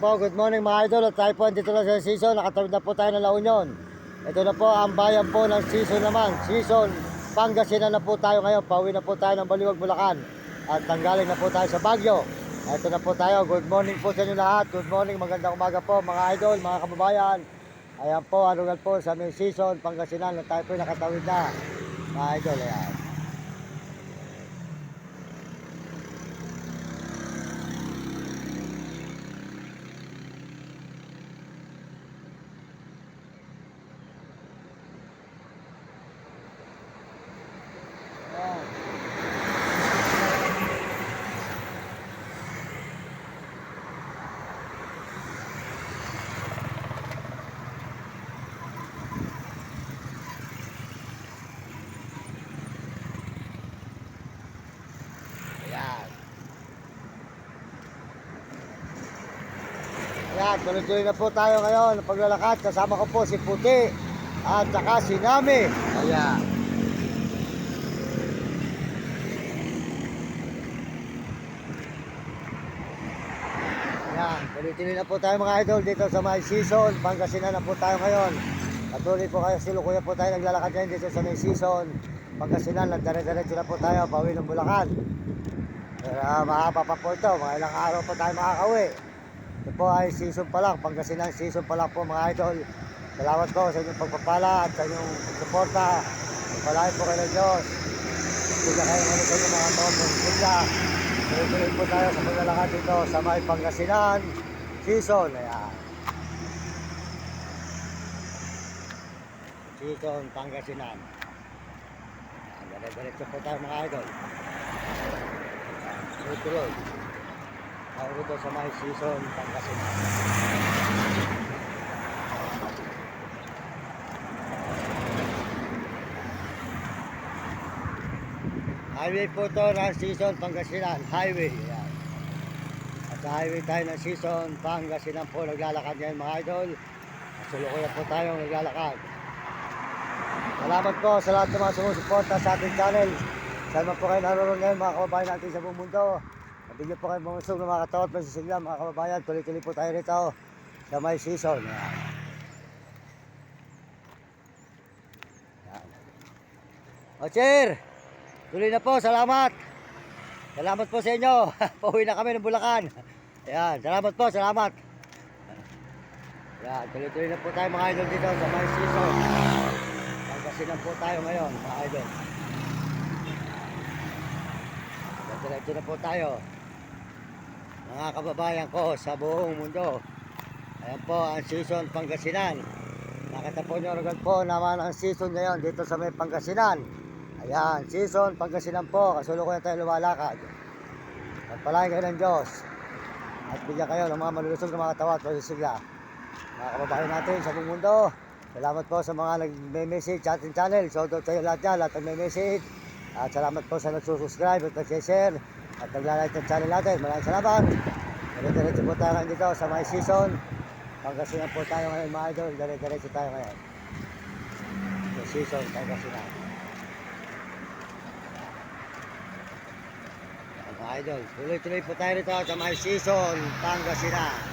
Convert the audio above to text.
po, good morning mga idol. At tayo po dito na sa season. Nakatawid na po tayo ng La Union. Ito na po ang bayan po ng season naman. Season Pangasinan na po tayo ngayon. Pauwi na po tayo ng Baliwag, Bulacan. At tanggaling na po tayo sa Baguio. Ito na po tayo. Good morning po sa inyo lahat. Good morning, magandang umaga po mga idol, mga kababayan. Ayan po, anugal po sa aming season Pangasinan na tayo po nakatawid na mga idol. Ayan. Ayan, tuloy-tuloy na po tayo ngayon ng paglalakad. Kasama ko po si Puti at saka si Nami. Ayan. Ayan, tuloy-tuloy na po tayo mga idol dito sa May Season. Pangasinan na po tayo ngayon. Patuloy po kayo, silukuya po tayo naglalakad ngayon dito sa May Season Pangasinan. Nagdare-diretso na po tayo, pauwi ng Bulacan. Pero mahaba pa po ito, mga ilang araw pa tayo makakauwi. Ito po ay season pa lang, Pangasinan season pa lang po mga idol. Salamat po sa inyong pagpapala at sa inyong suporta. Pagpalain po kayo ng Diyos. Bigyan kayo ng sa inyong mga taon ng bigla. Tuloy-tuloy po tayo sa paglalakad dito sa May Pangasinan season. Ayan. Season Pangasinan. Diretso po tayo mga idol. Tuloy-tuloy. Ako dito sa May Season Pangasinan. Highway po ito ng Season Pangasinan. Highway. Yan. At sa highway tayo ng Season Pangasinan po naglalakad ngayon mga idol. At sulukuyan po tayo naglalakad. Salamat po sa lahat ng mga sumusuporta sa ating channel. Saan man po kayo naroon ngayon mga kababayan natin sa buong mundo. Bigyan po kayo bumusog ng mga katawat na sisigla mga kababayan. Tuloy-tuloy po tayo rito sa May Season. Yan. Yan. O Sir, tuloy na po. Salamat. Salamat po sa inyo. Pauwi na kami ng Bulacan. Yan. Salamat po. Salamat. Yan. Tuloy-tuloy na po tayo mga idol dito sa May Season. Pangasinan po tayo ngayon mga idol. Diretso na po tayo mga kababayan ko sa buong mundo. Ayan po ang Season Pangasinan. Nakita po nyo agad po naman ang season ngayon dito sa May Pangasinan. Ayan, Season Pangasinan po. Kasulukuyan tayo lumalakad. Pagpalain kayo ng Diyos at bigyan kayo ng mga malulusog na mga tawa at masisigla mga kababayan natin sa buong mundo. Salamat po sa mga nag-message sa ating channel. Shoutout sa iyo lahat dyan, lahat nag-message. At salamat po sa nagsusubscribe at nag-share at naglalike ng channel natin. Maraming salamat. Dire-diretso po tayo ngayon dito sa May Season Pangasinan po tayo ngayon mga idol. Dire-diretso tayo ngayon sa Season Pangasinan. Mga idol, tuloy-tuloy po tayo dito sa May Season Pangasinan.